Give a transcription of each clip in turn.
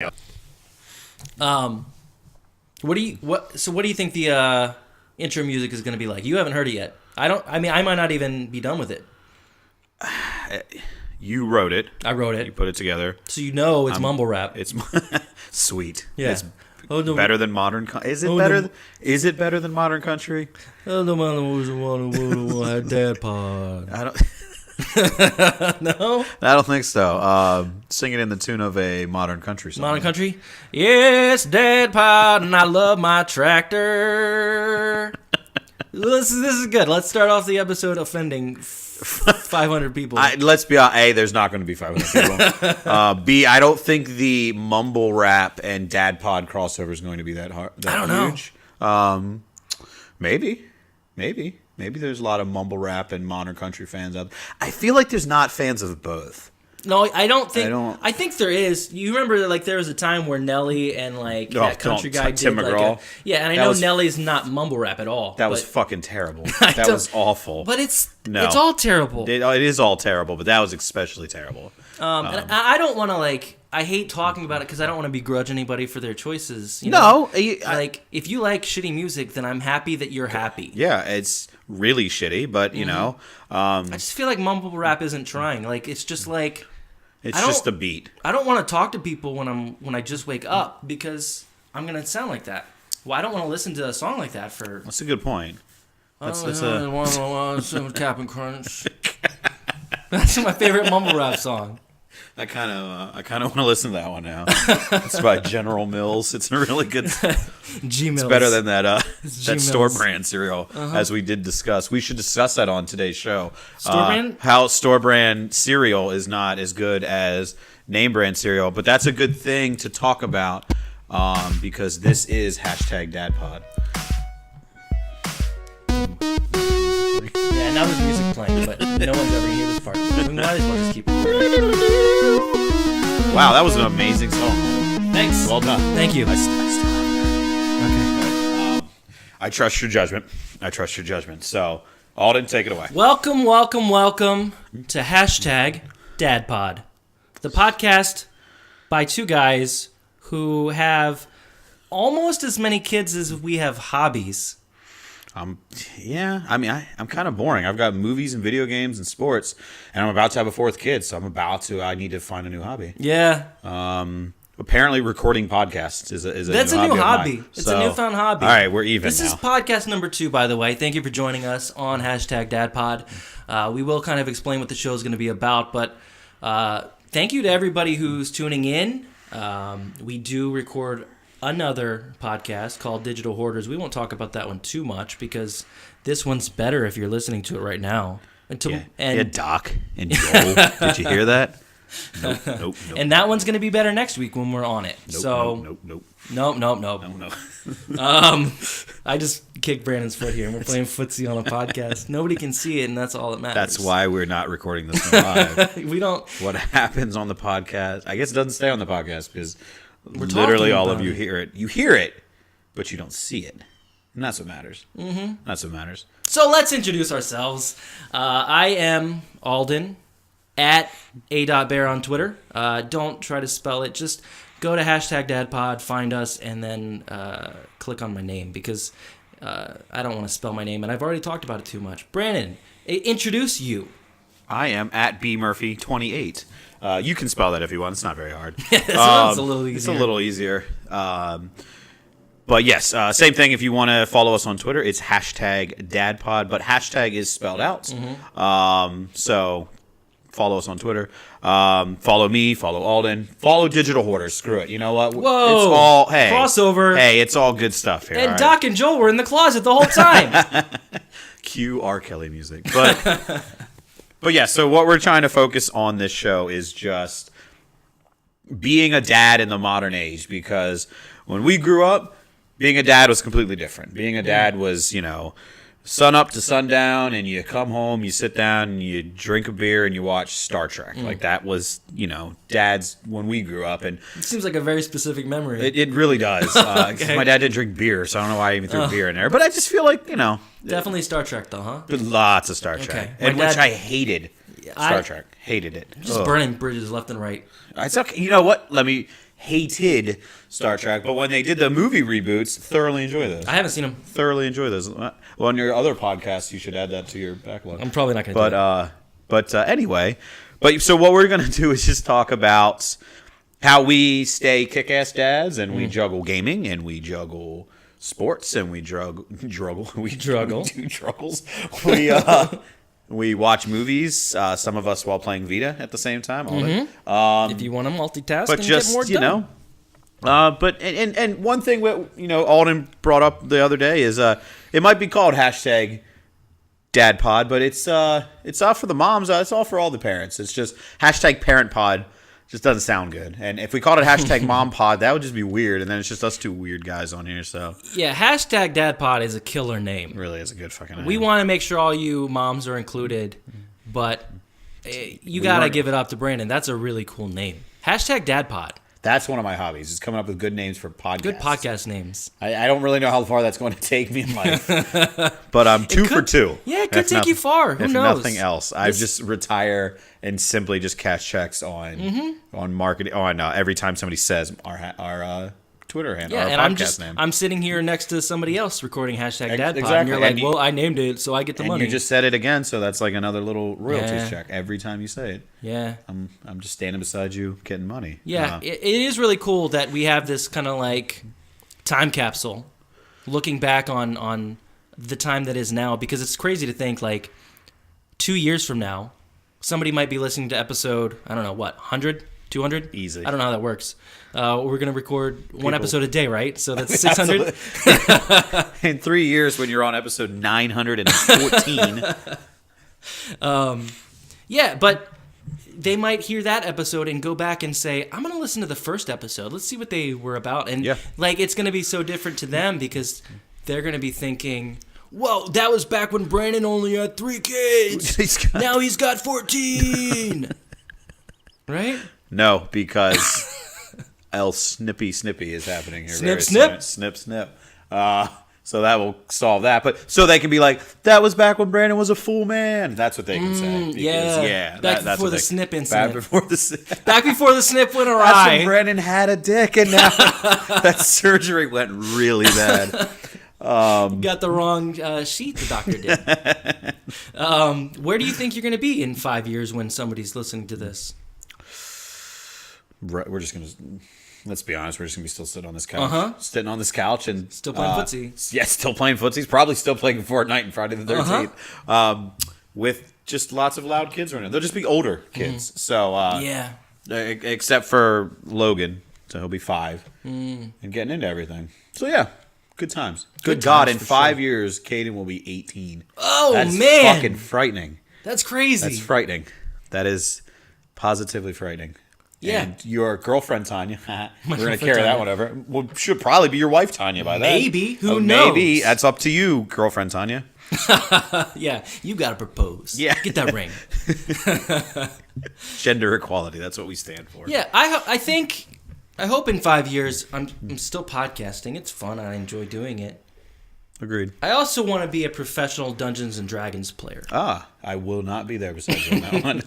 What do you think the intro music is going to be like? You haven't heard it yet. I might not even be done with it. You wrote it. I wrote it. You put it together. So it's mumble rap. It's sweet. Yeah. It's better than modern. Is it better than modern country? Dad pod. I don't. No, I don't think so. Sing it in the tune of a modern country song. Modern country. Yes, Dad pod, and I love my tractor. This is good. Let's start off the episode offending 500 people. Let's be honest. A, there's not going to be 500 people. B, I don't think the mumble rap and dad pod crossover is going to be that hard. I don't huge. Maybe there's a lot of mumble rap and modern country fans out there. I feel like there's not fans of both. No, I don't think. I think there is. You remember, like, there was a time where Nelly and that country guy Tim did McGraw. And I know Nelly's not mumble rap at all. That was fucking terrible. That was awful. But it's all terrible. It is all terrible, but that was especially terrible. And I don't want to I hate talking about it because I don't want to begrudge anybody for their choices. If you like shitty music, then I'm happy that you're happy. Yeah, it's really shitty, but you know, I just feel like mumble rap isn't trying. It's just like it's just a beat. I don't want to talk to people when I just wake up because I'm gonna sound like that. Well, I don't want to listen to a song like that for. That's a good point. That's Cap'n Crunch. That's my favorite mumble rap song. I kind of want to listen to that one now. It's by General Mills. It's a really good. G Mills. It's better than that store brand cereal, as we did discuss. We should discuss that on today's show. Store brand? How store brand cereal is not as good as name brand cereal, but that's a good thing to talk about because this is #DadPod. Yeah, now there's music playing, but no one's ever hear this part. We might as well just keep it. Wow, that was an amazing song. Thanks. Well done. Thank you. I still have Okay. I trust your judgment. So, Alden, take it away. Welcome to #DadPod, the podcast by two guys who have almost as many kids as we have hobbies. Yeah, I'm kind of boring. I've got movies and video games and sports, and I'm about to have a fourth kid, so I need to find a new hobby. Yeah. Apparently recording podcasts is a That's new a new hobby. hobby. It's a newfound hobby. All right, we're even This now. is podcast number 2, by the way. Thank you for joining us on #DadPod. We will kind of explain what the show is going to be about, but thank you to everybody who's tuning in. We do record another podcast called Digital Hoarders. We won't talk about that one too much because this one's better if you're listening to it right now. Doc and Joel. Did you hear that? Nope. And that one's going to be better next week when we're on it. Nope. I just kicked Brandon's foot here, and we're playing footsie on a podcast. Nobody can see it, and that's all that matters. That's why we're not recording this one live. We don't. What happens on the podcast? I guess it doesn't stay on the podcast because literally all of you hear it. You hear it, but you don't see it. And that's what matters. Mm-hmm. That's what matters. So let's introduce ourselves. I am Alden, at a.bear on Twitter. Don't try to spell it. Just go to #DadPod, find us, and then click on my name because I don't want to spell my name, and I've already talked about it too much. Brandon, introduce you. I am at bmurphy28. You can spell that if you want. It's not very hard. This one's a little easier. It's a little easier. But yes, same thing. If you want to follow us on Twitter, it's #DadPod, but hashtag is spelled out. Mm-hmm. So follow us on Twitter. Follow me. Follow Alden. Follow Digital Hoarders. Screw it. You know what? Whoa! It's all crossover. Hey, it's all good stuff here. And right? Doc and Joel were in the closet the whole time. Cue R. Kelly music, but. But yeah, so what we're trying to focus on this show is just being a dad in the modern age, because when we grew up, being a dad was completely different. Being a dad was, sun up to sundown, and you come home, you sit down, and you drink a beer, and you watch Star Trek. Like, that was, dads when we grew up. And it seems like a very specific memory. It really does. Okay. My dad didn't drink beer, so I don't know why I even threw beer in there. But I just feel like, Definitely Star Trek, though, huh? Lots of Star Trek. Okay. Which I hated. Star Trek. Hated it. Just burning bridges left and right. It's okay. You know what? Let me hated Star Trek, but when they did the movie reboots, thoroughly enjoy those. I haven't seen them. Thoroughly enjoy those. Well, on your other podcast, you should add that to your backlog. I'm probably not going to do it. But anyway, so what we're going to do is just talk about how we stay kick-ass dads, and we juggle gaming, and we juggle sports, and we druggle. We Druggle. do druggles. We watch movies. Some of us while playing Vita at the same time. If you want to multitask, But and just get more done. But one thing that Alden brought up the other day is it might be called hashtag Dad Pod, but it's not for the moms. It's all for all the parents. It's just hashtag Parent Pod. Just doesn't sound good. And if we called it hashtag Mom Pod, that would just be weird. And then it's just us two weird guys on here. So yeah, hashtag Dad Pod is a killer name. It really is a good fucking name. We want to make sure all you moms are included, but you got to give it up to Brandon. That's a really cool name. Hashtag Dad Pod. That's one of my hobbies, is coming up with good names for podcasts. Good podcast names. I don't really know how far that's going to take me in life. But I'm two for two. Yeah, it could take you far. Who knows? If nothing else. I just retire and simply just cash checks on marketing, every time somebody says our Twitter handle, our podcast name. I'm sitting here next to somebody else recording hashtag Dad Pod. Exactly. And you're like, well, I named it, so I get the money. You just said it again, so that's like another little royalties check every time you say it. Yeah. I'm just standing beside you getting money. Yeah, it is really cool that we have this kind of like time capsule looking back on the time that is now, because it's crazy to think like 2 years from now, somebody might be listening to episode, I don't know, 100? 200? Easy. I don't know how that works. We're going to record one episode a day, right? So that's 600? In 3 years, when you're on episode 914. Yeah, but they might hear that episode and go back and say, I'm going to listen to the first episode. Let's see what they were about. And like, it's going to be so different to them because they're going to be thinking, whoa, that was back when Brandon only had 3 kids. Now he's got 14. Right? No, because El Snippy is happening here. Snip, snip. Snip, snip. So that will solve that. But so they can be like, that was back when Brandon was a full man. That's what they can say. Because, back before the snip incident. Back before the snip went awry. That's when Brandon had a dick, and now that surgery went really bad. Got the wrong sheet, the doctor did. Where do you think you're going to be in 5 years when somebody's listening to this? We're just going to, let's be honest, we're just going to be still sitting on this couch. Sitting on this couch and still playing footsie. Yeah, still playing footsie. Probably still playing Fortnite and Friday the 13th. With just lots of loud kids right now. They'll just be older kids. So, except for Logan. So he'll be 5 and getting into everything. So, yeah. Good times. Good God, in 5 years, Caden will be 18. Oh, That's man. fucking frightening. That's crazy. That's frightening. That is positively frightening. Yeah. And your girlfriend, Tanya, we're going to carry that one over. Well, should probably be your wife, Tanya, by then. Maybe. Who knows? Maybe. That's up to you, girlfriend, Tanya. Yeah. You got to propose. Yeah. Get that ring. Gender equality. That's what we stand for. Yeah. I hope in 5 years I'm still podcasting. It's fun. I enjoy doing it. Agreed. I also want to be a professional Dungeons and Dragons player. I will not be there beside you on that one.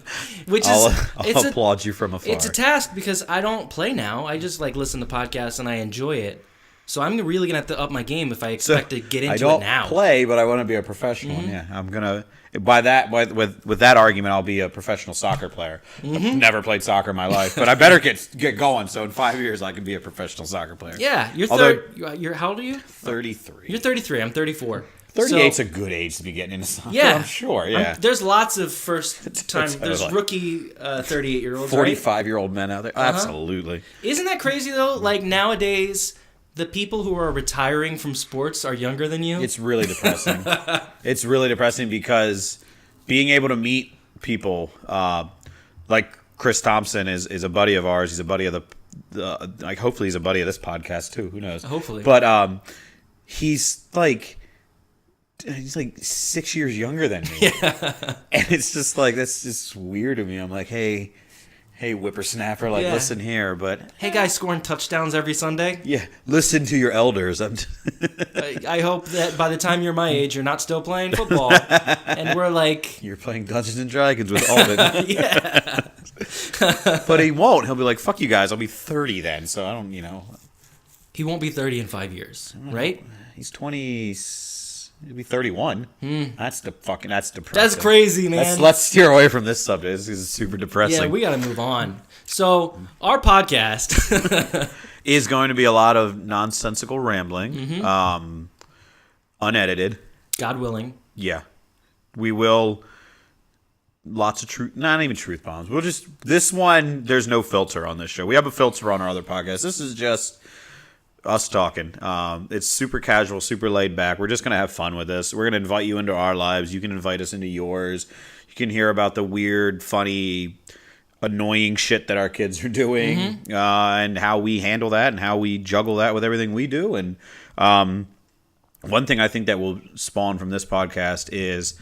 I'll applaud you from afar. It's a task because I don't play now. I just like listen to podcasts and I enjoy it. So I'm really gonna have to up my game if I expect to get into it now. I don't play, but I want to be a professional. Yeah, I'm gonna. With that argument, I'll be a professional soccer player. I've never played soccer in my life, but I better get going. So in 5 years, I can be a professional soccer player. Yeah, you're how old are you? 33. You're 33. I'm 34. 38's a good age to be getting into soccer. Yeah, I'm sure. Yeah, there's lots of first time. There's rookie 38-year-olds, 45-year-old men out there. Absolutely. Isn't that crazy though? Like nowadays, the people who are retiring from sports are younger than you. It's really depressing. It's really depressing because being able to meet people like Chris Thompson is a buddy of ours. He's a buddy of the hopefully he's a buddy of this podcast too. Who knows? Hopefully. But he's like 6 years younger than me. Yeah. And it's just like, that's just weird to me. I'm like, hey, whippersnapper, listen here, but... Hey, guys scoring touchdowns every Sunday? Yeah, listen to your elders. I hope that by the time you're my age, you're not still playing football. And we're like... You're playing Dungeons & Dragons with Alden. Yeah. But he won't. He'll be like, fuck you guys. I'll be 30 then. So I don't, He won't be 30 in 5 years, right? He's 20. He'll be 31. That's depressing. That's crazy, man. Let's steer away from this subject. This is super depressing. Yeah, we got to move on. So our podcast is going to be a lot of nonsensical rambling, unedited. God willing. Yeah. We will, lots of truth, not even truth bombs. We'll just, this one, there's no filter on this show. We have a filter on our other podcast. This is just us talking. It's super casual, super laid back. We're just going to have fun with this. We're going to invite you into our lives. You can invite us into yours. You can hear about the weird, funny, annoying shit that our kids are doing, and how we handle that and how we juggle that with everything we do. And one thing I think that will spawn from this podcast is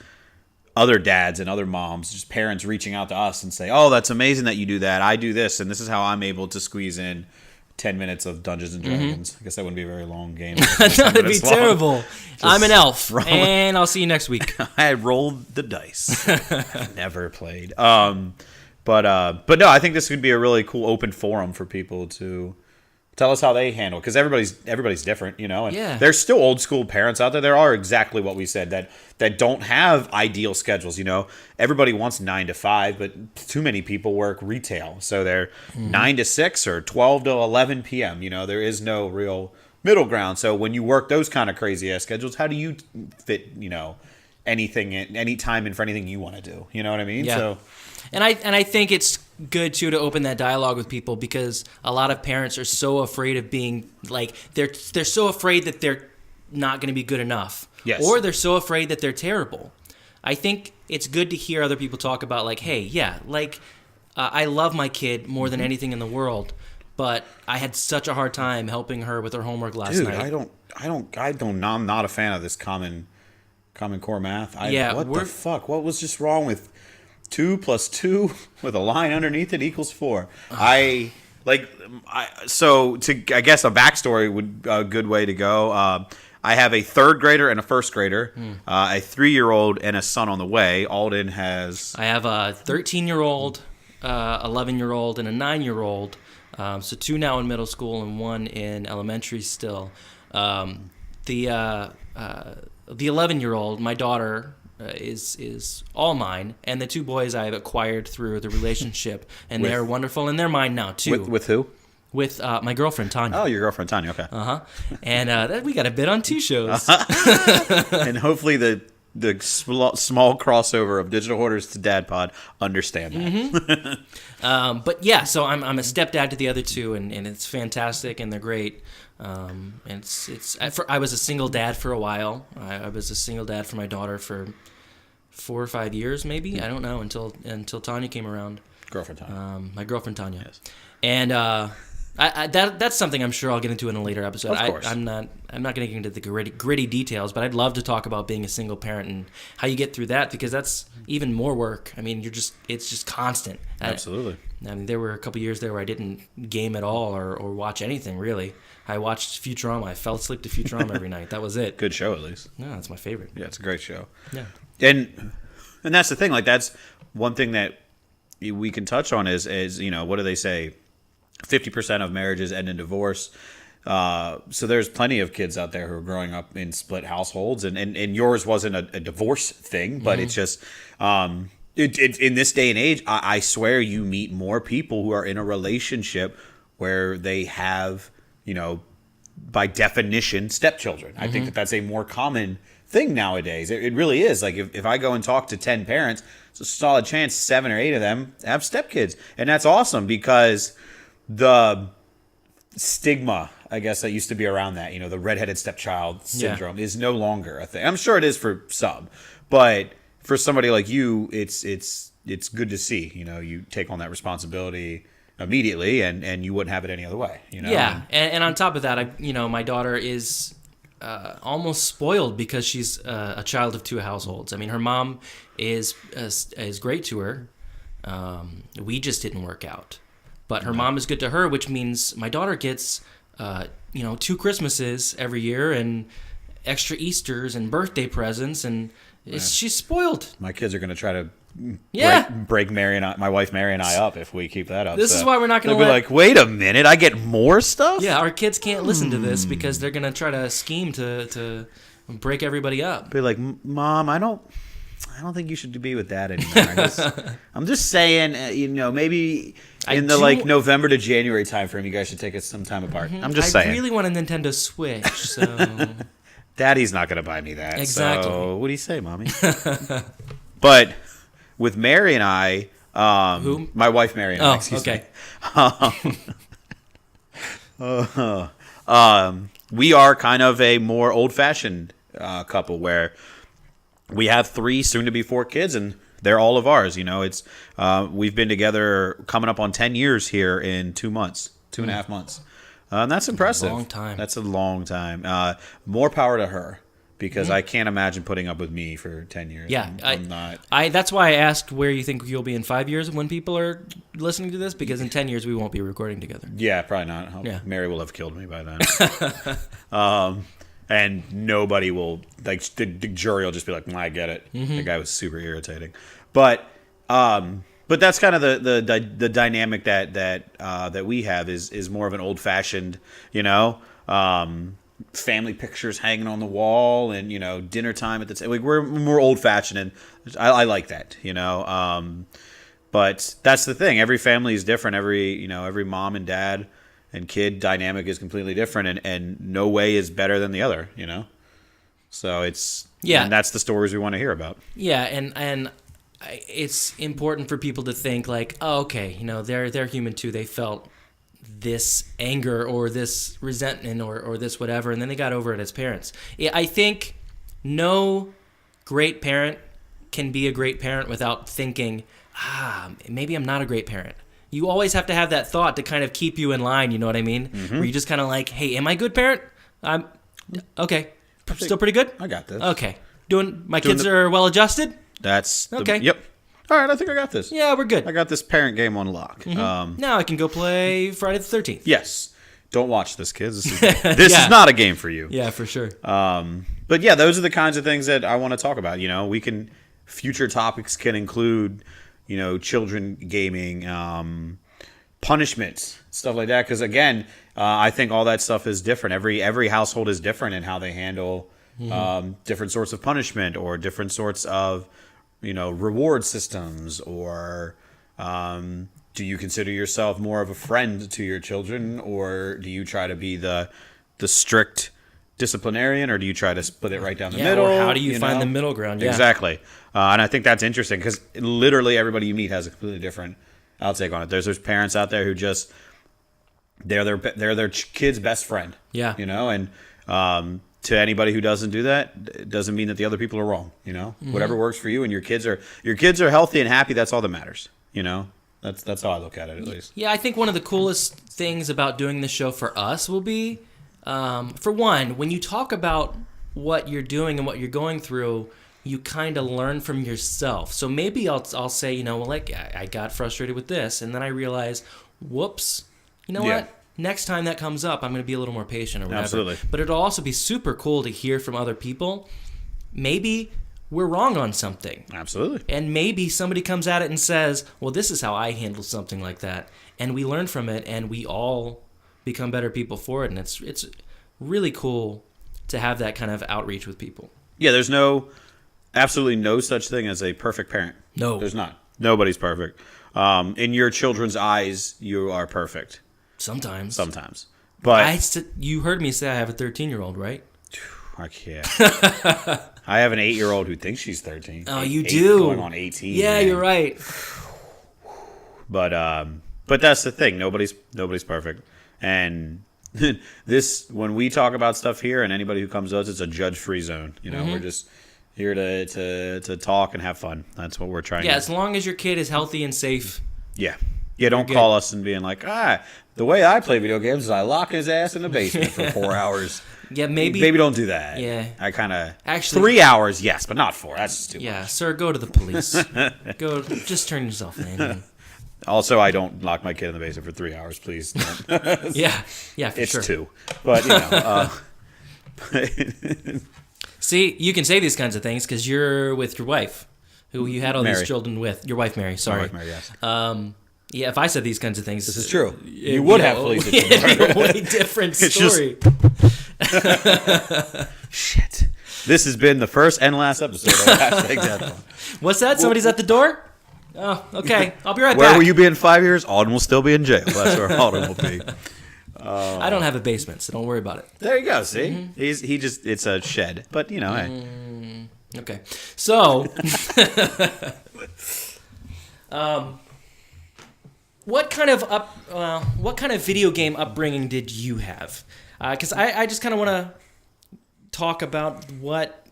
other dads and other moms, just parents reaching out to us and say, oh, that's amazing that you do that. I do this, and this is how I'm able to squeeze in 10 minutes of Dungeons and Dragons. I guess that wouldn't be a very long game. That'd be terrible. I'm an elf, and I'll see you next week. I rolled the dice. Never played. But no, I think this would be a really cool open forum for people to tell us how they handle, because everybody's different, and there's still old school parents out there. There are exactly what we said, that don't have ideal schedules. Everybody wants 9 to 5, but too many people work retail, so they're 9 to 6 or 12 to 11 p.m. There is no real middle ground. So when you work those kind of crazy ass schedules, how do you fit anything, any time in for anything you want to do? You know what I mean? Yeah. So. And I think it's good too to open that dialogue with people, because a lot of parents are so afraid of being like, they're so afraid that they're not going to be good enough. Yes. Or they're so afraid that they're terrible. I think it's good to hear other people talk about like, hey, yeah, like I love my kid more than anything in the world, but I had such a hard time helping her with her homework last night. I'm not a fan of this common core math. What the fuck? What was just wrong with 2 + 2 with a line underneath it equals 4? I guess a backstory would a good way to go. I have a 3rd grader and a 1st grader, a 3-year-old and a son on the way. Alden has. I have a 13-year-old, 11-year-old, and a 9-year-old. So 2 now in middle school and 1 in elementary still. The 11-year-old, my daughter, is all mine, and the 2 boys I've acquired through the relationship, and they're wonderful, and they're mine now too. With who? With my girlfriend Tanya. Oh, your girlfriend Tanya. Okay. And we got a bit on 2 shows. And hopefully the small crossover of Digital Hoarders to Dad Pod understand that. But yeah, so I'm a stepdad to the other 2, and it's fantastic, and they're great. And I was a single dad for a while. I was a single dad for my daughter for 4 or 5 years, maybe. I don't know, until Tanya came around. Girlfriend Tanya. My girlfriend Tanya. Yes. And that's something I'm sure I'll get into in a later episode. Of course. I'm not going to get into the gritty details, but I'd love to talk about being a single parent and how you get through that, because that's even more work. I mean, it's just constant. Absolutely. I mean, there were a couple years there where I didn't game at all or watch anything really. I watched Futurama. I fell asleep to Futurama every night. That was it. Good show, at least. No, that's my favorite. Yeah, it's a great show. Yeah. And that's the thing. Like, that's one thing that we can touch on is what do they say? 50% of marriages end in divorce. So there's plenty of kids out there who are growing up in split households, and yours wasn't a divorce thing, but it's just in this day and age, I swear you meet more people who are in a relationship where they have, by definition, stepchildren. I think that's a more common thing nowadays. It really is. Like, if I go and talk to 10 parents, it's a solid chance 7 or 8 of them have stepkids. And that's awesome, because the stigma, I guess, that used to be around that, the redheaded stepchild syndrome is no longer a thing. I'm sure it is for some, but for somebody like you, it's good to see, you take on that responsibility immediately, and you wouldn't have it any other way, Yeah, and on top of that, my daughter is almost spoiled because she's a child of 2 households. I mean, her mom is great to her. We just didn't work out. But her mom is good to her, which means my daughter gets, 2 Christmases every year and extra Easters and birthday presents, and she's spoiled. My kids are going to try to break my wife Mary and I up if we keep that up. This is why we're not going to be like, wait a minute, I get more stuff? Yeah, our kids can't listen to this because they're going to try to scheme to break everybody up. Be like, Mom, I don't think you should be with Dad anymore. I'm just saying, maybe in the November to January time frame, you guys should take it some time apart. I'm just saying. I really want a Nintendo Switch, so... Daddy's not going to buy me that. Exactly. So what do you say, Mommy? But with Mary and I, who? My wife Mary and I, excuse okay. me. We are kind of a more old-fashioned couple where we have 3, soon to be 4 kids, and they're all of ours. It's we've been together coming up on 10 years here in 2 months, 2.5 months. And that's impressive. A long time. That's a long time. More power to her, because I can't imagine putting up with me for 10 years. Yeah, I'm not. That's why I asked where you think you'll be in 5 years when people are listening to this, because in 10 years we won't be recording together. Yeah, probably not. Yeah. Mary will have killed me by then. And nobody will, the jury will just be like, I get it. The guy was super irritating. But that's kind of the dynamic that we have is more of an old fashioned, family pictures hanging on the wall, and dinner time at the table. We're more old fashioned, and I like that, But that's the thing. Every family is different. Every mom and dad and kid dynamic is completely different, and no way is better than the other, So and that's the stories we want to hear about. Yeah, and it's important for people to think like, oh, okay, they're human too. They felt this anger or this resentment or this whatever, and then they got over it as parents. I think no great parent can be a great parent without thinking, maybe I'm not a great parent. You always have to have that thought to kind of keep you in line, you know what I mean? Mm-hmm. Where you just kind of like, hey, am I a good parent? I'm okay. Still pretty good? I got this. Okay. My kids are well adjusted? That's okay. Yep. All right, I think I got this. Yeah, we're good. I got this parent game on lock. Mm-hmm. Now I can go play Friday the 13th. Yes. Don't watch this, kids. This is not a game for you. Yeah, for sure. But yeah, those are the kinds of things that I want to talk about. Future topics can include, children gaming, punishments, stuff like that. Because again, I think all that stuff is different. Every household is different in how they handle different sorts of punishment or different sorts of reward systems, or do you consider yourself more of a friend to your children, or do you try to be the strict disciplinarian, or do you try to split it right down the middle? Or how do you find the middle ground? Yeah. Exactly. And I think that's interesting because literally everybody you meet has a completely different outtake on it. There's parents out there who just they're their kid's best friend. Yeah. And to anybody who doesn't do that, it doesn't mean that the other people are wrong. Whatever works for you, and your kids are healthy and happy. That's all that matters. That's how I look at it, at least. Yeah, I think one of the coolest things about doing this show for us will be, for one, when you talk about what you're doing and what you're going through, you kind of learn from yourself. So maybe I'll say, I got frustrated with this, and then I realize, whoops, what? Next time that comes up, I'm going to be a little more patient or whatever. Absolutely. But it'll also be super cool to hear from other people. Maybe we're wrong on something. Absolutely. And maybe somebody comes at it and says, well, this is how I handle something like that. And we learn from it, and we all become better people for it. And it's really cool to have that kind of outreach with people. Yeah, there's absolutely no such thing as a perfect parent. No. There's not. Nobody's perfect. In your children's eyes, you are perfect. Sometimes. But you heard me say I have a 13-year-old, right? I can't. I have an 8-year-old who thinks she's 13. Oh, you do? Going on 18. Yeah, man. You're right. But that's the thing. Nobody's perfect. And when we talk about stuff here, and anybody who comes to us, it's a judge-free zone. We're just here to talk and have fun. That's what we're trying to do. Yeah, as long as your kid is healthy and safe. Yeah. Yeah, don't call us and being like, the way I play video games is I lock his ass in the basement for 4 hours. Yeah, maybe don't do that. Yeah. I kind of... Actually... 3 hours, yes, but not 4. That's just too much. Yeah, sir, go to the police. Just turn yourself in. Also, I don't lock my kid in the basement for 3 hours, please. Don't. Yeah, for it's sure. It's 2. But, See, you can say these kinds of things because you're with your wife. who you had all Mary. these children with. Your wife, Mary. Sorry. My wife, Mary, yes. Yeah, if I said these kinds of things, This is true. You would have police at your it'd door. be a way different It's just- story. Shit. This has been the first and last episode of Hashtag Dad Pod. What's that? Somebody's at the door? Oh, okay. I'll be right Where back. will you be in 5 years? Alden will still be in jail. That's where Alden will be. I don't have a basement, so don't worry about it. There you go. See, it's a shed, but you know, hey. Okay. So, what kind of video game upbringing did you have? Because I just kind of want to talk about what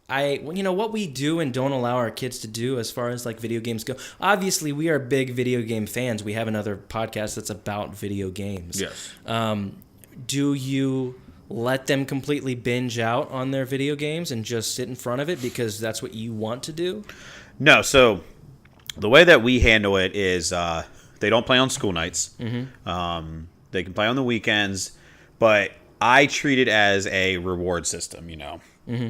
we do and don't allow our kids to do as far as like video games go. Obviously, we are big video game fans. We have another podcast that's about video games. Yes. Do you let them completely binge out on their video games and just sit in front of it because that's what you want to do? No. So the way that we handle it is they don't play on school nights. Mm-hmm. They can play on the weekends, but I treat it as a reward system. Mm-hmm.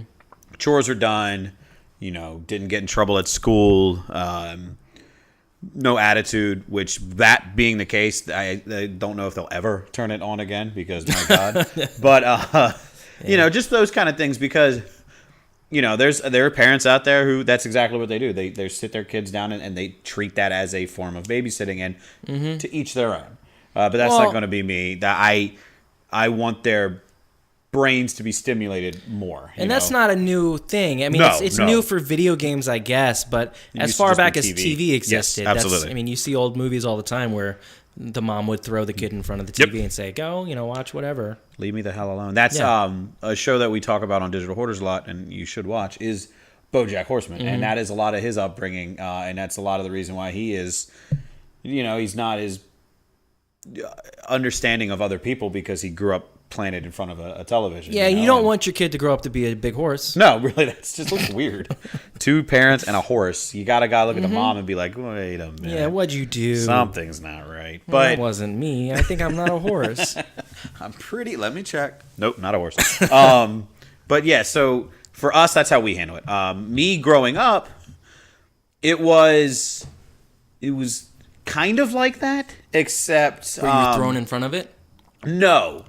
Chores are done. Didn't get in trouble at school. No attitude, which that being the case, I don't know if they'll ever turn it on again because my God. But, just those kind of things because, there are parents out there who that's exactly what they do. They sit their kids down and they treat that as a form of babysitting and to each their own. But that's not going to be me. That I want their brains to be stimulated more. And that's not a new thing. I mean, it's new for video games, I guess, but as far back as TV existed, yes, absolutely. You see old movies all the time where the mom would throw the kid in front of the TV and say, go, watch whatever. Leave me the hell alone. That's a show that we talk about on Digital Hoarders a lot, and you should watch, is BoJack Horseman. And that is a lot of his upbringing, and that's a lot of the reason why he is, he's not as understanding of other people because he grew up planted in front of a television. Yeah, you don't want your kid to grow up to be a big horse. No, really, that just looks weird. 2 parents and a horse. You gotta look at the mom and be like, wait a minute. Yeah, what'd you do? Something's not right. Well, But that wasn't me. I think I'm not a horse. let me check. Nope, not a horse. But yeah, so for us, that's how we handle it. Me growing up, it was kind of like that, except Were you thrown in front of it? No.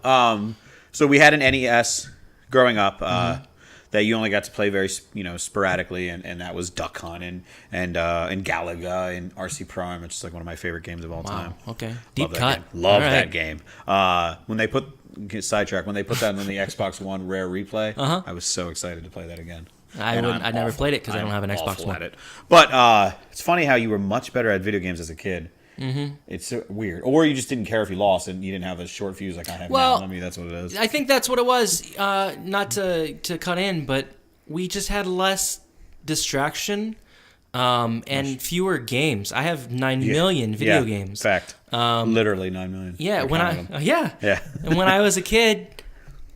So we had an NES growing up that you only got to play very sporadically, and that was Duck Hunt and Galaga and RC Prime, which is like one of my favorite games of all time. Okay, deep Love cut. Love that game. When they put that on the Xbox One Rare Replay, I was so excited to play that again. I never played it because I don't have an Xbox One. At it. But it's funny how you were much better at video games as a kid. Mm-hmm. It's weird. Or you just didn't care if you lost and you didn't have a short fuse like I have now. I mean, that's what it is. I think that's what it was. Not to cut in, but we just had less distraction and fewer games. I have 9 million video games. Fact. Literally 9 million. Yeah. Yeah. And when I was a kid,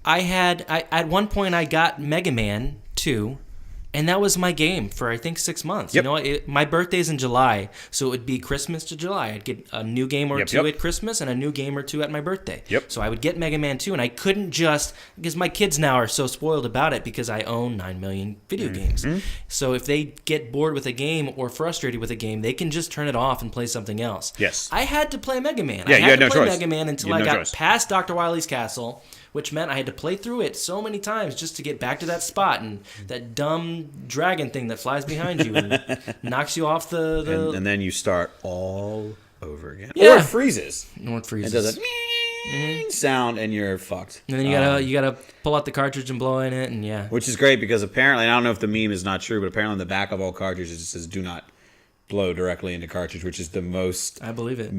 at one point I got Mega Man 2. And that was my game for, I think, 6 months. Yep. My birthday's in July, so it would be Christmas to July. I'd get a new game or two at Christmas and a new game or two at my birthday. Yep. So I would get Mega Man 2, and I couldn't because my kids now are so spoiled about it because I own 9 million video games. So if they get bored with a game or frustrated with a game, they can just turn it off and play something else. Yes. I had to play Mega Man. Yeah, I you had to no play choice. Mega Man until I got past Dr. Wily's Castle, which meant I had to play through it so many times just to get back to that spot and that dumb dragon thing that flies behind you and knocks you off the... And then you start all over again. Yeah. Or it freezes. No, it freezes. It does a sound and you're fucked. And then you gotta pull out the cartridge and blow in it, and Which is great because apparently, I don't know if the meme is not true, but apparently on the back of all cartridges it says do not blow directly into cartridge, which is the most... I believe it.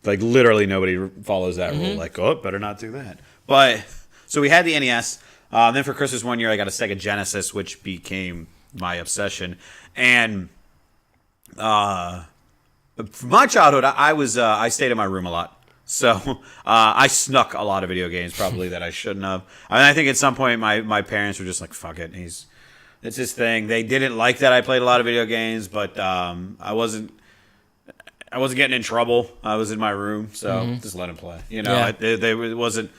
Like literally nobody follows that rule. Like, better not do that. But so we had the NES. Then for Christmas one year, I got a Sega Genesis, which became my obsession. And for my childhood, I stayed in my room a lot. So I snuck a lot of video games, probably that I shouldn't have. I mean, I think at some point my parents were just like, "Fuck it, it's his thing." They didn't like that I played a lot of video games, but I wasn't getting in trouble. I was in my room, so just let him play. It wasn't.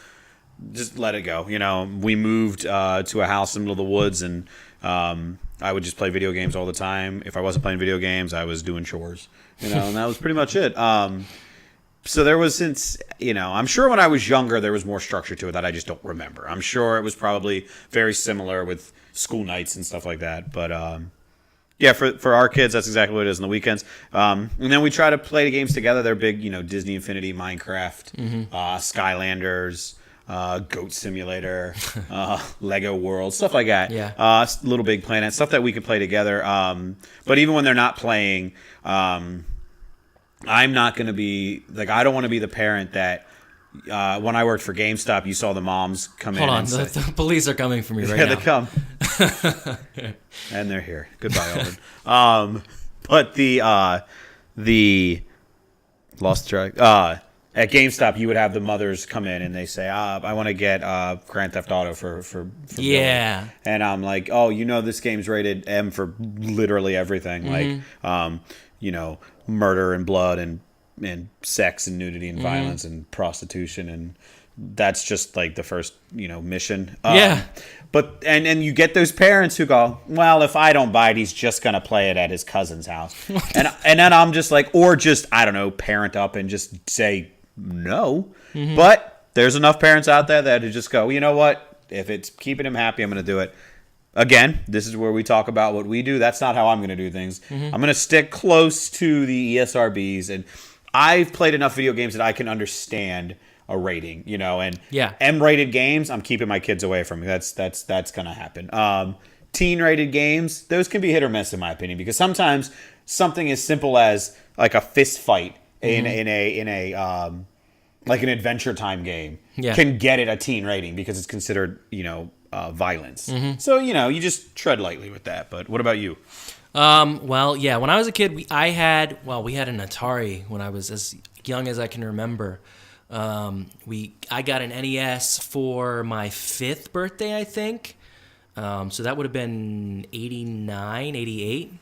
Just let it go. We moved to a house in the middle of the woods, and I would just play video games all the time. If I wasn't playing video games, I was doing chores, and that was pretty much it. So there was, I'm sure when I was younger, there was more structure to it that I just don't remember. I'm sure it was probably very similar with school nights and stuff like that. But, yeah, for our kids, that's exactly what it is on the weekends. And then we try to play the games together. They're big, Disney Infinity, Minecraft, Skylanders, Goat Simulator, Lego World, stuff like that. Yeah. Little Big Planet, stuff that we could play together. But even when they're not playing, I'm not going to be, I don't want to be the parent that when I worked for GameStop, you saw the moms come in. Hold on, and the police are coming for me right now. now. They come. And they're here. Goodbye, Alden. But the lost track. At GameStop, you would have the mothers come in and they say, I want to get Grand Theft Auto for yeah. Billy. And I'm like, oh, this game's rated M for literally everything. Murder and blood and sex and nudity and violence and prostitution, and that's just the first mission. Yeah. But and you get those parents who go, well, if I don't buy it, he's just gonna play it at his cousin's house, and then I'm just or just I don't know, parent up and just say no. But there's enough parents out there that just go, you know what? If it's keeping him happy, I'm gonna do it. Again, this is where we talk about what we do. That's not how I'm going to do things. I'm going to stick close to the ESRBs, and I've played enough video games that I can understand a rating, and M-rated games, I'm keeping my kids away from. That's going to happen. Teen-rated games, those can be hit or miss in my opinion, because sometimes something as simple as a fist fight in a an Adventure Time game can get it a teen rating because it's considered violence. So you just tread lightly with that. But what about you? Well, yeah, when I was a kid, we had an Atari when I was as young as I can remember. I got an NES for my 5th birthday, I think. So that would have been 89, 88.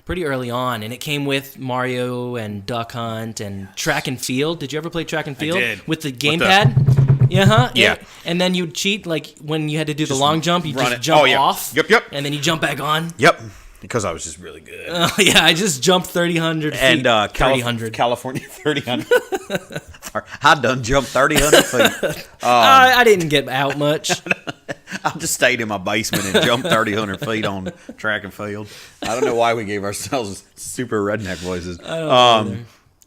Pretty early on, and it came with Mario and Duck Hunt and Track and Field. Did you ever play Track and Field? I did. With the gamepad? Yeah. And then you'd cheat, when you had to do the long jump, you just it. jump off. Yep. And then you jump back on. Yep. Because I was just really good. Yeah, I just jumped 3,000 feet. And 3,000. California 3,000. I done jumped 3,000 feet. I didn't get out much. I just stayed in my basement and jumped 3,000 feet on Track and Field. I don't know why we gave ourselves super redneck voices. I don't know.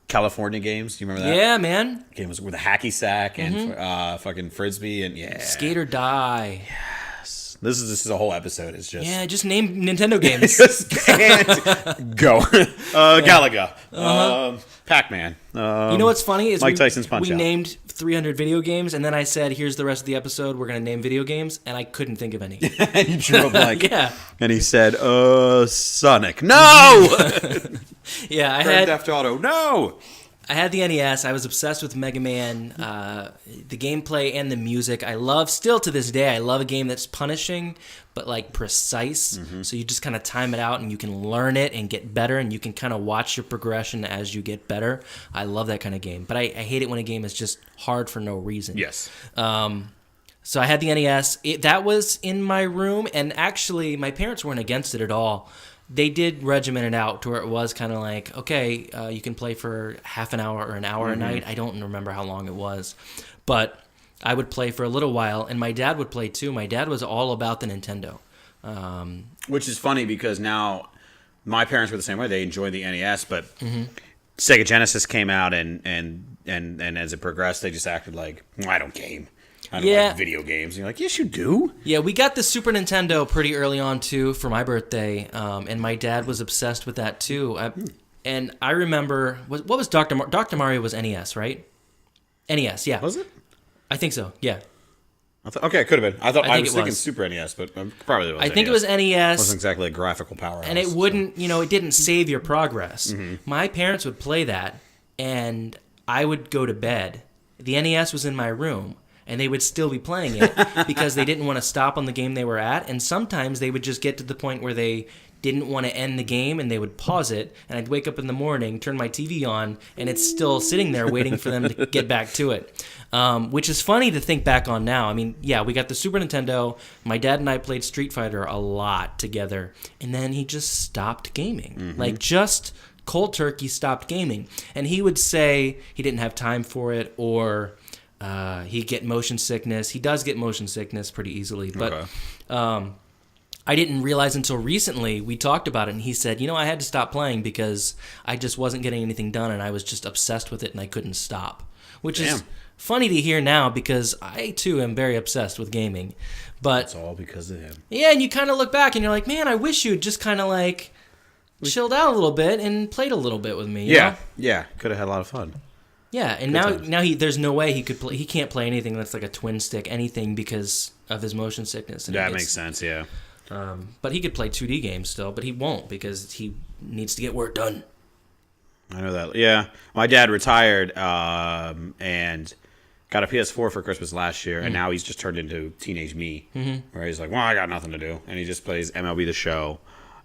California games, you remember that? Yeah, man. Games with a hacky sack and fucking frisbee and Skate or Die. This is a whole episode. It's just just name Nintendo games. Just can't go. Galaga, Pac-Man. You know what's funny is Mike Tyson's Punch-Out. We named 300 video games, and then I said, "Here's the rest of the episode. We're gonna name video games," and I couldn't think of any. And you drew a blank. Yeah. And he said, Sonic. No. Yeah, I Grand had Theft Auto. No. I had the NES. I was obsessed with Mega Man, the gameplay and the music. Still to this day, I love a game that's punishing, but precise. So you just kind of time it out and you can learn it and get better, and you can kind of watch your progression as you get better. I love that kind of game. But I hate it when a game is just hard for no reason. Yes. So I had the NES. That was in my room, and actually my parents weren't against it at all. They did regiment it out to where it was kind of okay, you can play for half an hour or an hour a night. I don't remember how long it was. But I would play for a little while, and my dad would play too. My dad was all about the Nintendo. Which is funny because now my parents were the same way. They enjoyed the NES, but Sega Genesis came out, and as it progressed, they just acted like, I don't game. I don't like video games. And you're like, yes, you do. Yeah, we got the Super Nintendo pretty early on, too, for my birthday. And my dad was obsessed with that, too. And I remember, what was Dr. Mario was NES, right? NES, yeah. Was it? I think so, yeah. Okay, it could have been. I was thinking was. Super NES, but probably it was I think NES. it was NES. It wasn't exactly a graphical powerhouse. And it wouldn't, it didn't save your progress. My parents would play that, and I would go to bed. The NES was in my room. And they would still be playing it because they didn't want to stop on the game they were at. And sometimes they would just get to the point where they didn't want to end the game, and they would pause it, and I'd wake up in the morning, turn my TV on, and it's still sitting there waiting for them to get back to it. Which is funny to think back on now. I mean, yeah, we got the Super Nintendo. My dad and I played Street Fighter a lot together, and then he just stopped gaming. Like, just cold turkey stopped gaming. And he would say he didn't have time for it, or he'd get motion sickness. He does get motion sickness pretty easily, but I didn't realize until recently we talked about it, and he said, I had to stop playing because I just wasn't getting anything done, and I was just obsessed with it, and I couldn't stop. Which is funny to hear now because I, too, am very obsessed with gaming. But it's all because of him. Yeah, and you kind of look back, and you're like, man, I wish you had just kind of like chilled out a little bit and played a little bit with me. You know? Yeah. Could have had a lot of fun. Yeah, and now there's no way he could play. He can't play anything that's like a twin stick, anything because of his motion sickness. And that makes sense. Yeah. But he could play 2D games still, but he won't because he needs to get work done. I know that. Yeah, my dad retired and got a PS4 for Christmas last year, and now he's just turned into teenage me, where he's like, "Well, I got nothing to do," and he just plays MLB The Show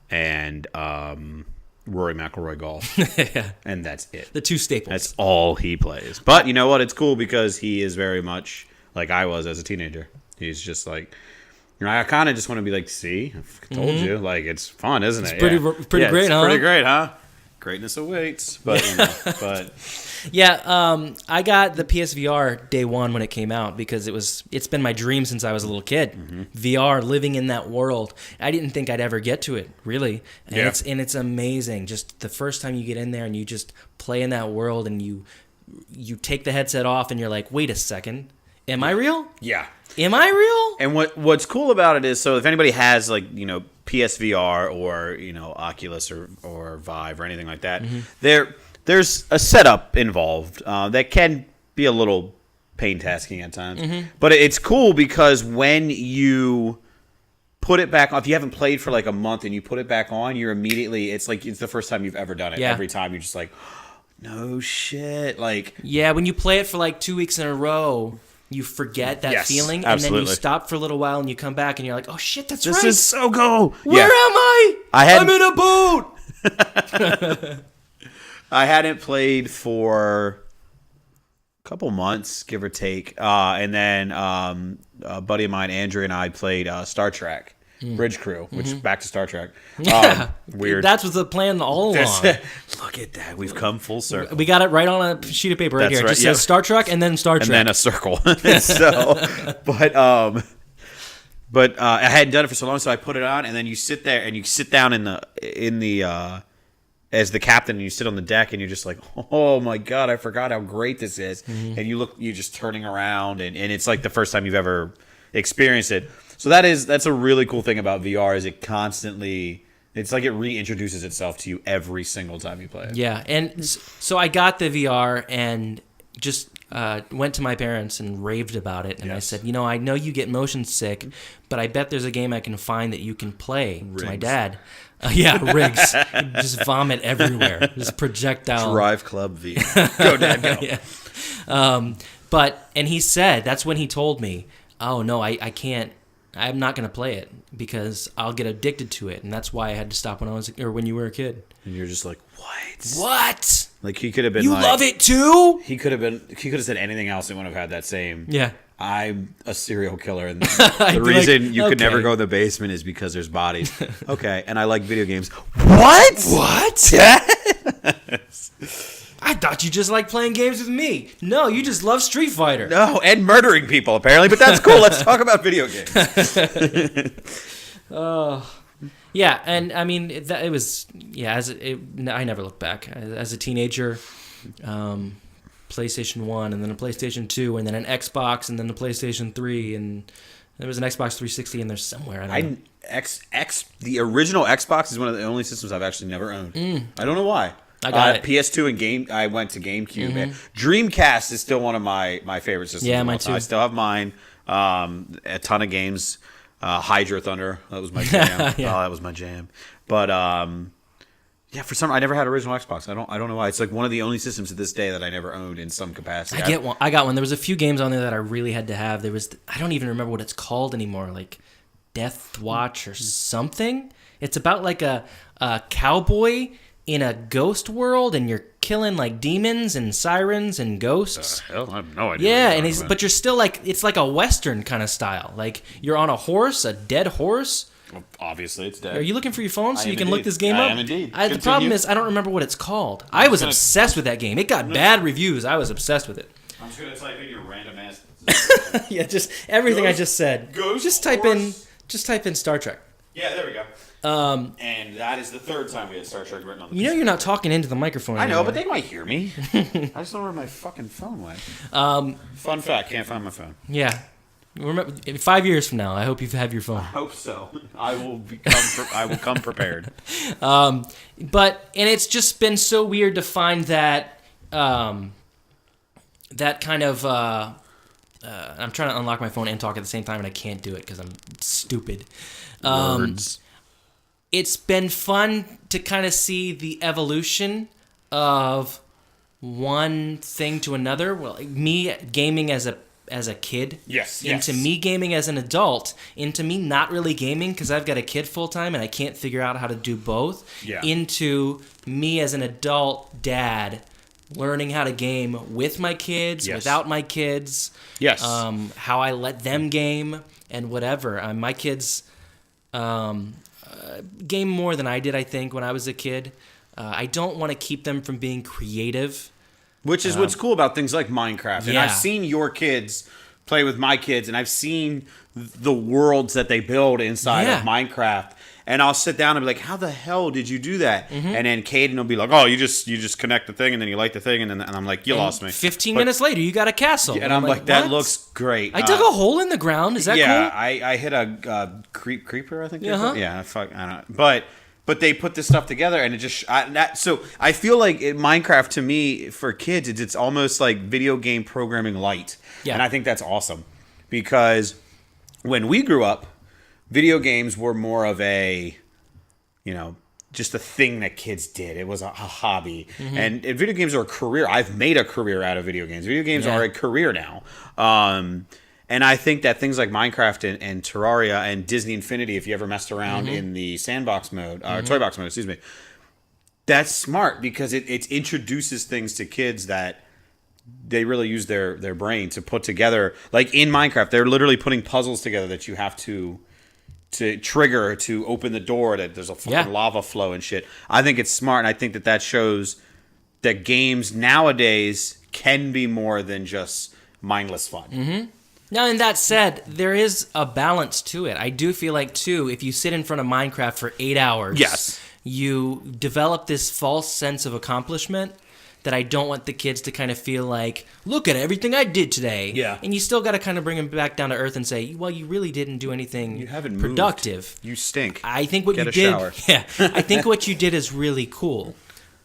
and Rory McIlroy golf, and that's it. The two staples. That's all he plays. But you know what? It's cool because he is very much like I was as a teenager. He's just like, I kind of just want to be like, see, I told you, like it's fun, isn't it? Pretty great, huh? Pretty great, huh? Greatness awaits, but yeah, I got the PSVR day one when it came out because it's been my dream since I was a little kid. VR, living in that world. I didn't think I'd ever get to it, really. And it's amazing. Just the first time you get in there and you just play in that world and you take the headset off and you're like, wait a second, am I real? Yeah. Am I real? And what's cool about it is, so if anybody has PSVR or Oculus or Vive or anything like that, there's a setup involved that can be a little paintasking at times. But it's cool because when you put it back on, if you haven't played for like a month and you put it back on, you're immediately, it's like it's the first time you've ever done it. Every time you're just like, no shit. When you play it for like 2 weeks in a row, you forget that feeling, and then you stop for a little while, and you come back, and you're like, "Oh shit, this is so cool." Where am I? I'm in a boat. I hadn't played for a couple months, give or take, and then a buddy of mine, Andrew, and I played Star Trek Bridge Crew, which back to Star Trek. Weird. That's was the plan all along. Look at that. We've come full circle. We got it right on a sheet of paper right here. It just says Star Trek and then Star Trek. And then a circle. But I hadn't done it for so long, so I put it on, and then you sit there and you sit down in the as the captain, and you sit on the deck, and you're just like, oh my god, I forgot how great this is. And you're just turning around, and it's like the first time you've ever experienced it. So that's a really cool thing about VR is it's like it reintroduces itself to you every single time you play it. Yeah, and so I got the VR and just went to my parents and raved about it. And I said, I know you get motion sick, but I bet there's a game I can find that you can play. To my dad. Rigs. Just vomit everywhere. Just projectile. Drive Club VR. Go, Dad, go. Yeah. And he said, that's when he told me, oh, no, I can't. I'm not going to play it because I'll get addicted to it, and that's why I had to stop when you were a kid. And you're just like, what? What? Like he could have been. You love it too? He could have said anything else and wouldn't have had that same. Yeah. I'm a serial killer, and the reason you could never go in the basement is because there's bodies. Okay, and I like video games. What? I thought you just liked playing games with me. No, you just love Street Fighter. No, and murdering people, apparently. But that's cool. Let's talk about video games. Yeah, and I mean, it was... Yeah, I never looked back. As a teenager, PlayStation 1, and then a PlayStation 2, and then an Xbox, and then the PlayStation 3, and there was an Xbox 360 in there somewhere. I don't know. The original Xbox is one of the only systems I've actually never owned. I don't know why. I got it. PS2 and I went to GameCube. And Dreamcast is still one of my favorite systems. Yeah, mine too. I still have mine. A ton of games. Hydro Thunder, that was my jam. Yeah. Oh, that was my jam. But for some, I never had original Xbox. I don't know why. It's like one of the only systems to this day that I never owned in some capacity. I got one. There was a few games on there that I really had to have. I don't even remember what it's called anymore. Like Death Watch or something. It's about like a cowboy in a ghost world, and you're killing like demons and sirens and ghosts. Hell, I have no idea. Yeah, but you're still like, it's like a Western kind of style. Like you're on a horse, a dead horse. Well, obviously, it's dead. Are you looking for your phone so you can indeed. look this game up? I am indeed. The problem is I don't remember what it's called. I was obsessed with that game. It got bad reviews. I was obsessed with it. I'm just gonna type in your random ass. Yeah, just everything I just said. Ghost Just type in Star Trek. Yeah, there we go. And that is the third time we had Star Trek written on the You know you're not talking into the microphone I know, anymore. but they might hear me. I just don't know where my fucking phone went. Fun fact, can't find my phone. Yeah. Remember, 5 years from now, I hope you have your phone. I hope so. I will come prepared. And it's just been so weird to find that that kind of I'm trying to unlock my phone and talk at the same time, and I can't do it because I'm stupid. Words. It's been fun to kind of see the evolution of one thing to another. Well, me gaming as a kid, into me gaming as an adult, into me not really gaming because I've got a kid full time and I can't figure out how to do both, into me as an adult dad learning how to game with my kids, without my kids, how I let them game and whatever. My kids game more than I did, I think, when I was a kid. I don't want to keep them from being creative. Which is what's cool about things like Minecraft. And I've seen your kids play with my kids, and I've seen the worlds that they build inside of Minecraft. And I'll sit down and be like, how the hell did you do that? Mm-hmm. And then Caden will be like, oh, you just connect the thing, and then you light the thing, and I'm like, you lost me. 15 minutes later, you got a castle. And I'm like, that looks great. I dug a hole in the ground. Is that cool? Yeah, I hit a creeper, I think. Yeah, I don't know. But they put this stuff together, and it just so I feel like Minecraft to me for kids, it's almost like video game programming light, and I think that's awesome because when we grew up, video games were more of a, just a thing that kids did. It was a hobby, and video games are a career. I've made a career out of video games. Video games are a career now. And I think that things like Minecraft and Terraria and Disney Infinity, if you ever messed around in the sandbox mode, or toy box mode, excuse me, that's smart because it introduces things to kids that they really use their brain to put together. Like in Minecraft, they're literally putting puzzles together that you have to trigger to open the door, that there's a fucking lava flow and shit. I think it's smart, and I think that shows that games nowadays can be more than just mindless fun. Mm-hmm. Now, and that said, there is a balance to it. I do feel like, too, if you sit in front of Minecraft for 8 hours, you develop this false sense of accomplishment that I don't want the kids to kind of feel like, look at everything I did today. Yeah. And you still got to kind of bring them back down to earth and say, well, you really didn't do anything productive. Moved. You stink. I think what you did, I think what you did is really cool.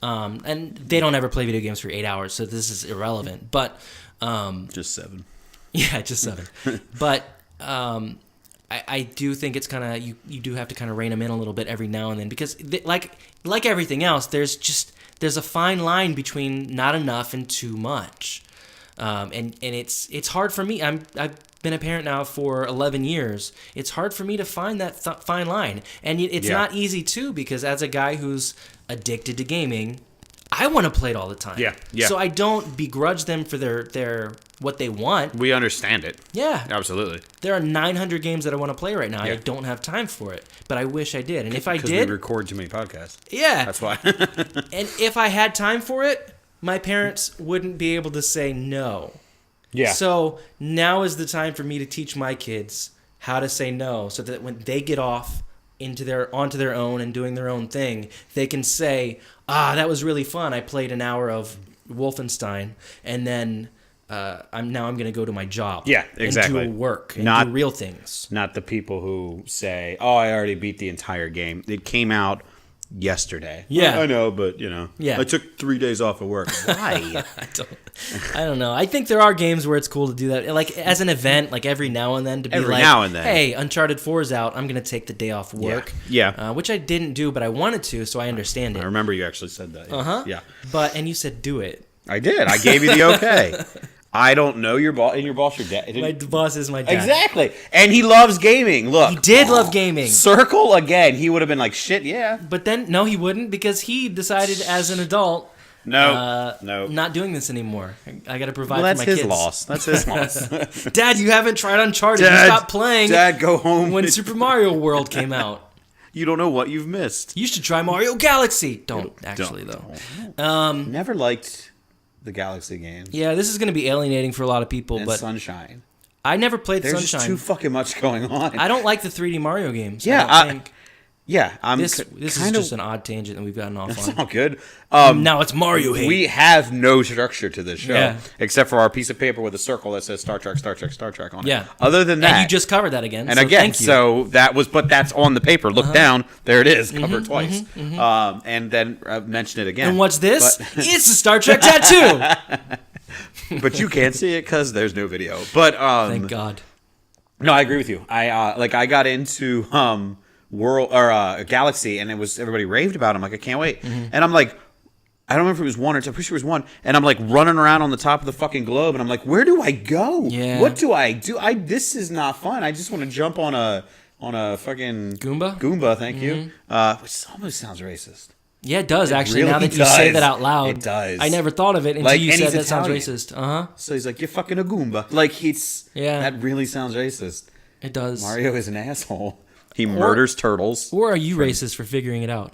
And they don't ever play video games for 8 hours, so this is irrelevant. But just 7. Yeah, just 7. But I do think it's kind of you do have to kind of rein them in a little bit every now and then because like everything else, there's a fine line between not enough and too much, and it's hard for me. I've been a parent now for 11 years. It's hard for me to find that fine line, and it's not easy too because as a guy who's addicted to gaming, I want to play it all the time. Yeah. So I don't begrudge them for their what they want. We understand it. Yeah. Absolutely. There are 900 games that I want to play right now. I don't have time for it, but I wish I did. And if I did, because we record too many podcasts. Yeah. That's why. And if I had time for it, my parents wouldn't be able to say no. Yeah. So now is the time for me to teach my kids how to say no, so that when they get off onto their own and doing their own thing, they can say, that was really fun. I played an hour of Wolfenstein, and then I'm going to go to my job. Yeah, exactly. And do work and do real things. Not the people who say, I already beat the entire game. It came out yesterday. Yeah. I know, but, I took 3 days off of work. Why? I don't know. I think there are games where it's cool to do that. Like, as an event, like every now and then, to be hey, Uncharted 4 is out. I'm going to take the day off work. Yeah. Which I didn't do, but I wanted to, so I understand it. I remember you actually said that. Uh-huh. Yeah. And you said do it. I did. I gave you the okay. I don't know your boss, and your boss your dad. My boss is my dad. Exactly. And he loves gaming. Look. He did love gaming. Circle again. He would have been like, shit, yeah. But then, no, he wouldn't, because he decided as an adult, No. not doing this anymore. I got to provide Well, for my kids. That's his loss. Dad, you haven't tried Uncharted. You stopped playing. Dad, go home. When Super Mario World came out. You don't know what you've missed. You should try Mario Galaxy. Don't, though. Never liked the Galaxy games. Yeah, this is going to be alienating for a lot of people, And but Sunshine. I never played There's Sunshine. just too fucking much going on. I don't like the 3D Mario games. Yeah, I don't think. Yeah, This is just an odd tangent that we've gotten off It's on. all good. Now it's Mario hate. We have no structure to this show, Yeah. except for our piece of paper with a circle that says Star Trek, Star Trek, Star Trek on it. Yeah. Other than that, And you just covered that again. and so again, thank you. so that was, but that's on the paper. Look down, there it is, covered twice, and then mention it again. And what's this? It's a Star Trek tattoo. But you can't see it because there's no video. But Thank God. no, I agree with you. I got into Galaxy, and it was everybody raved about it. I'm like, I can't wait. And I'm like, I don't remember if it was one or two. I'm pretty sure it was one. And I'm like running around on the top of the fucking globe, and I'm like, where do I go? Yeah. What do I do? This is not fun. I just want to jump on a fucking Goomba? Thank you. Which almost sounds racist. Yeah, it does, actually. really Now that you say does. that out loud. It does. I never thought of it until Like, you and said he's that Italian. sounds racist. Uh-huh. So he's like, you're fucking a Goomba. Like, that really sounds racist. It does. Mario is an asshole. He murders turtles. Or are you racist for figuring it out?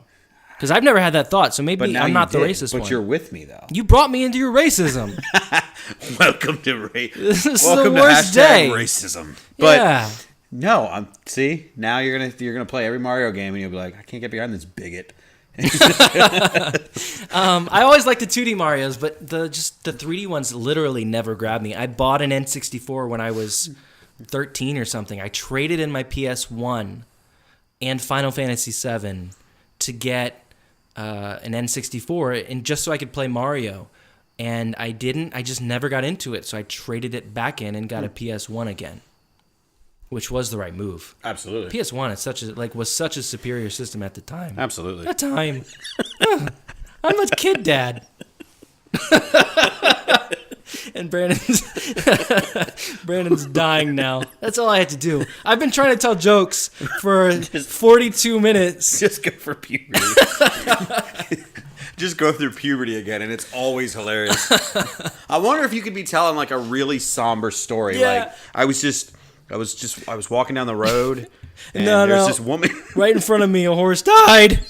Because I've never had that thought, so maybe Now I'm you not the did, racist but one. you're with me, though. You brought me into your racism. Welcome to This is Welcome the worst to hashtag day. racism. But Yeah. no, see, now you're gonna play every Mario game and you'll be like, I can't get behind this bigot. I always liked the 2D Marios, but the 3D ones literally never grabbed me. I bought an N64 when I was 13 or something. I traded in my PS1 and Final Fantasy VII to get an N64, and just so I could play Mario. And I didn't. I just never got into it, so I traded it back in and got a PS1 again, which was the right move. Absolutely. PS1 was such a superior system at the time. Absolutely. At the time. I'm a kid dad. And Brandon's dying now. That's all I had to do. I've been trying to tell jokes for 42 minutes. Just go for puberty. Just go through puberty again, and it's always hilarious. I wonder if you could be telling like a really somber story. Yeah. Like I was walking down the road, and No. there's this woman Right in front of me, a horse died.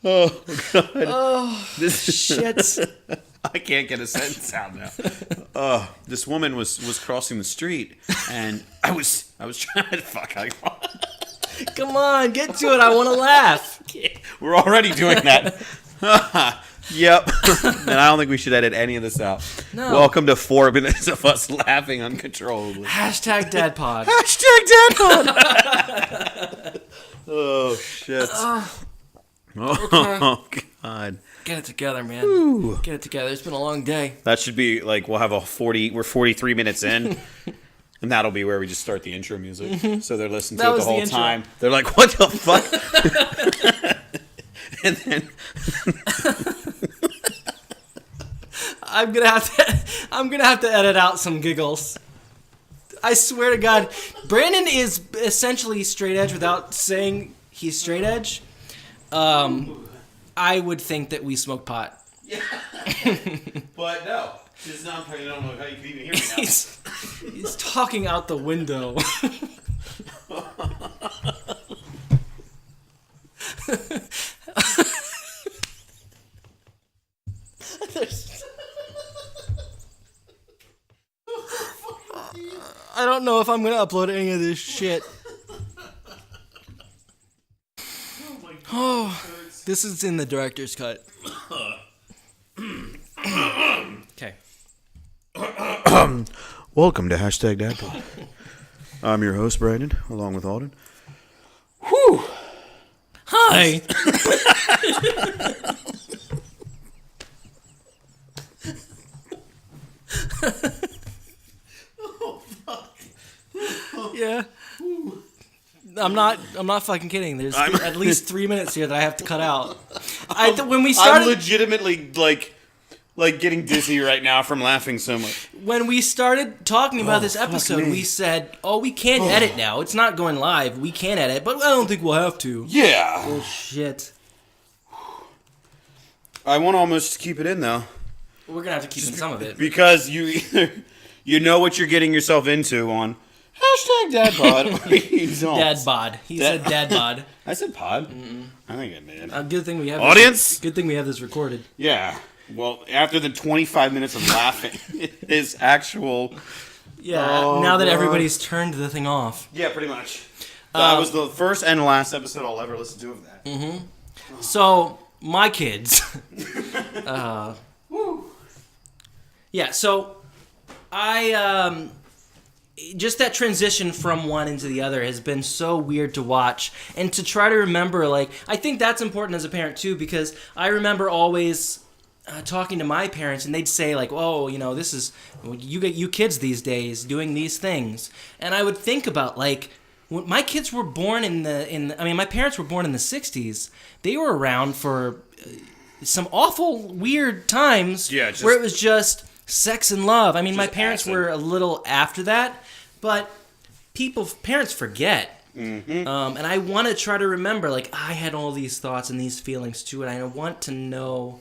Oh God! Oh, shit. I can't get a sentence out now. This woman was crossing the street, and I was trying to Come on, get to it. I want to laugh. We're already doing that. Yep. And I don't think we should edit any of this out. No. Welcome to 4 minutes of us laughing uncontrollably. Hashtag DadPod. Hashtag DadPod. Oh shit. Oh God. Get it together, man. Ooh. Get it together. It's been a long day. That should be like we're 43 minutes in. And that'll be where we just start the intro music. So they're listening to it the whole time. They're like, what the fuck? And then I'm gonna have to edit out some giggles. I swear to God, Brandon is essentially straight edge without saying he's straight edge. I would think that we smoke pot. Yeah. But no. I don't know how you can even hear me now. He's talking out the window. I don't know if I'm going to upload any of this shit. Oh, this is in the director's cut. Okay. Welcome to Hashtag DadPod. I'm your host, Brandon, along with Alden. Whew. Hi. Oh, fuck. Yeah. I'm not fucking kidding. There's at least 3 minutes here that I have to cut out. When we started, I'm legitimately like like getting dizzy right now from laughing so much. When we started talking about this episode, we said, "Oh, we can't edit now. It's not going live. We can't edit, but I don't think we'll have to." Yeah. Oh shit. I want to almost keep it in though. We're gonna have to keep in some of it because you know what you're getting yourself into on #DadPod. Dad bod. He said dad bod. I said pod. I think I did. Good thing we have audience. Good thing we have this recorded. Yeah. Well, after the 25 minutes of laughing, his actual. Yeah. Now that everybody's turned the thing off. Yeah, pretty much. That was the first and last episode I'll ever listen to of that. Mm-hmm. So my kids. Yeah. So I just that transition from one into the other has been so weird to watch and to try to remember. Like, I think that's important as a parent too, because I remember always talking to my parents, and they'd say like, "Oh, you know, this is you kids these days doing these things," and I would think about like when my kids were born my parents were born in the '60s. They were around for some awful weird times where it was just sex and love. I mean, my parents were a little after that, but parents forget. Mm-hmm. And I want to try to remember, like, I had all these thoughts and these feelings too, and I want to know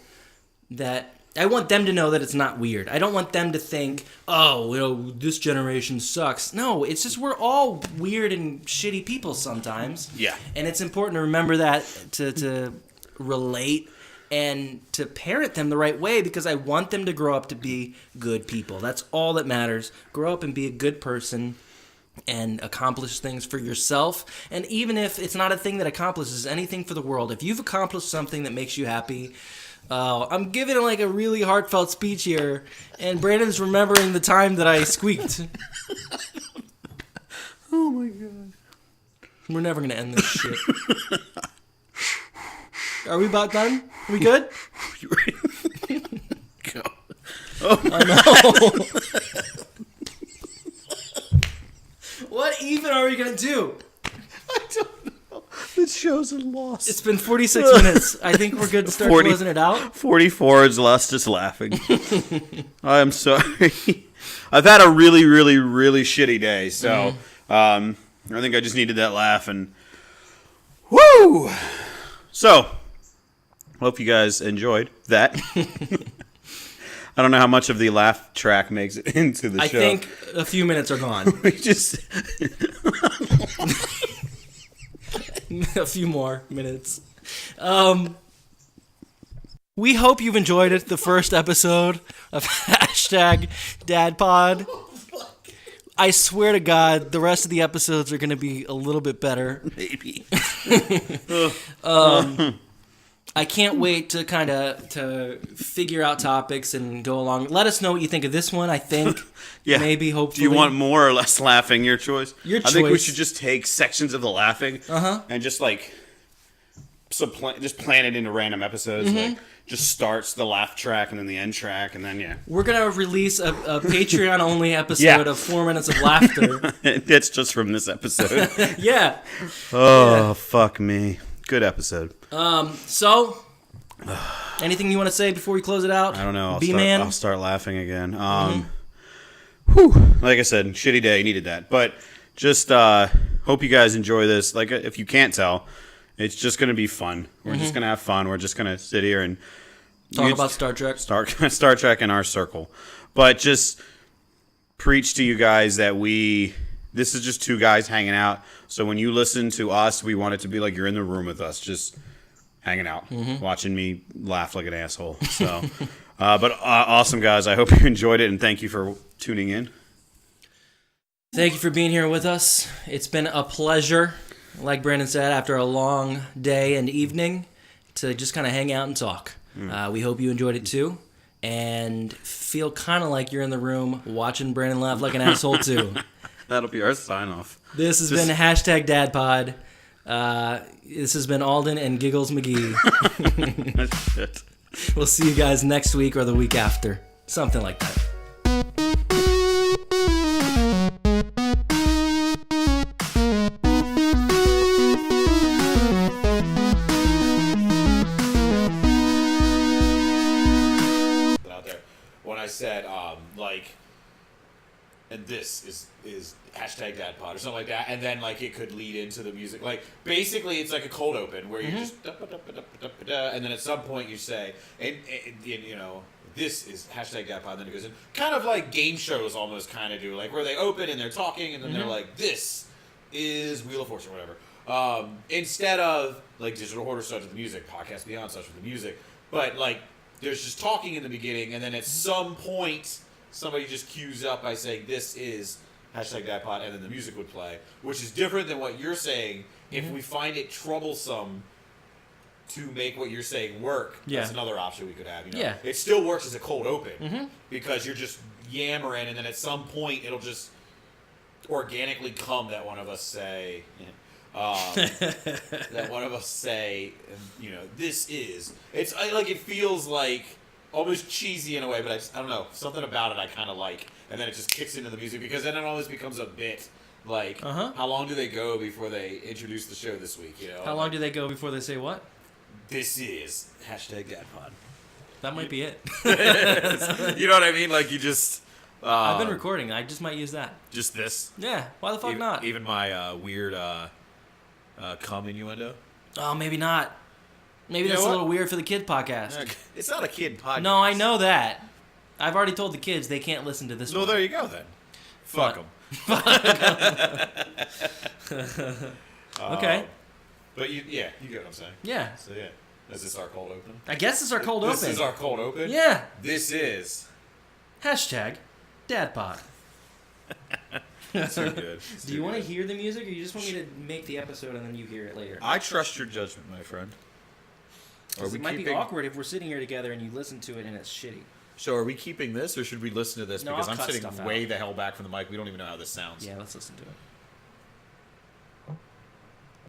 that, I want them to know that it's not weird. I don't want them to think, oh, you know, this generation sucks. No, it's just we're all weird and shitty people sometimes. Yeah. And it's important to remember that, to relate and to parent them the right way, because I want them to grow up to be good people. That's all that matters. Grow up and be a good person and accomplish things for yourself. And even if it's not a thing that accomplishes anything for the world, if you've accomplished something that makes you happy, I'm giving like a really heartfelt speech here, and Brandon's remembering the time that I squeaked. Oh my god. We're never going to end this shit. Are we about done? Are we good? You ready? Go. Oh no. What even are we going to do? I don't know. This show's a loss. It's been 46 minutes. I think we're good to start closing it out. 44 is less just laughing. I'm sorry. I've had a really, really, really shitty day, so I think I just needed that laugh, and woo! So, hope you guys enjoyed that. I don't know how much of the laugh track makes it into the show. I think a few minutes are gone. We just... A few more minutes. We hope you've enjoyed it, the first episode of #DadPod. I swear to God, the rest of the episodes are going to be a little bit better. Maybe. I can't wait to kind of to figure out topics and go along. Let us know what you think of this one. I think maybe, hopefully. Do you want more or less laughing? Your choice. Your choice. I think we should just take sections of the laughing and just like just plan it into random episodes. Like just starts the laugh track and then the end track and then we're gonna release a Patreon only episode of 4 minutes of laughter. That's just from this episode. Yeah. Oh fuck me. Good episode. So, anything you want to say before we close it out? I don't know. B-Man? I'll start laughing again. Like I said, shitty day. Needed that. But just hope you guys enjoy this. Like, if you can't tell, it's just going to be fun. We're just going to have fun. We're just going to sit here and talk about Star Trek. Star Trek in our circle. But just preach to you guys that this is just two guys hanging out. So when you listen to us, we want it to be like you're in the room with us, just hanging out, watching me laugh like an asshole. So, but awesome, guys. I hope you enjoyed it, and thank you for tuning in. Thank you for being here with us. It's been a pleasure, like Brandon said, after a long day and evening, to just kind of hang out and talk. We hope you enjoyed it too, and feel kind of like you're in the room watching Brandon laugh like an asshole too. That'll be our sign-off. This has been #DadPod. This has been Alden and Giggles McGee. Shit. We'll see you guys next week or the week after. Something like that. and this is hashtag Dad Pod or something like that, and then like it could lead into the music. Like basically, it's like a cold open where you just and then at some point you say, and you know, this is hashtag Dad Pod, and then it goes in, kind of like game shows almost kind of do, like where they open and they're talking, and then they're like, this is Wheel of Fortune or whatever. Instead of like Digital Hoarder starts with the music, Podcast Beyond starts with the music, but like there's just talking in the beginning, and then at some point somebody just cues up by saying this is hashtag Dad Pod, and then the music would play, which is different than what you're saying. If we find it troublesome to make what you're saying work, that's another option we could have. You know? Yeah. It still works as a cold open because you're just yammering, and then at some point it'll just organically come that one of us say, you know, this is. It's like it feels like almost cheesy in a way, but I don't know, something about it I kind of like, and then it just kicks into the music because then it always becomes a bit. Like, how long do they go before they introduce the show this week? You know, how long do they go before they say what? This is hashtag Dad Pod. That might be it. You know what I mean? Like you just. I've been recording. I just might use that. Just this? Yeah. Why the fuck not? Even my weird cum innuendo. Oh, maybe not. Maybe that's a little weird for the kid podcast. It's not a kid podcast. No, I know that. I've already told the kids they can't listen to this one. No, there you go then. Fuck them. Okay. But you get what I'm saying. Yeah. So yeah, is this our cold open? I guess it's our cold open. This is our cold open? Yeah. This is. Hashtag DadPod. So good. Do you want to hear the music, or you just want me to make the episode and then you hear it later? I trust your judgment, my friend. It might be awkward if we're sitting here together and you listen to it and it's shitty. So are we keeping this, or should we listen to this? No, because I'll I'm cut sitting stuff way out. the hell back from the mic. We don't even know how this sounds. Yeah, let's listen to it.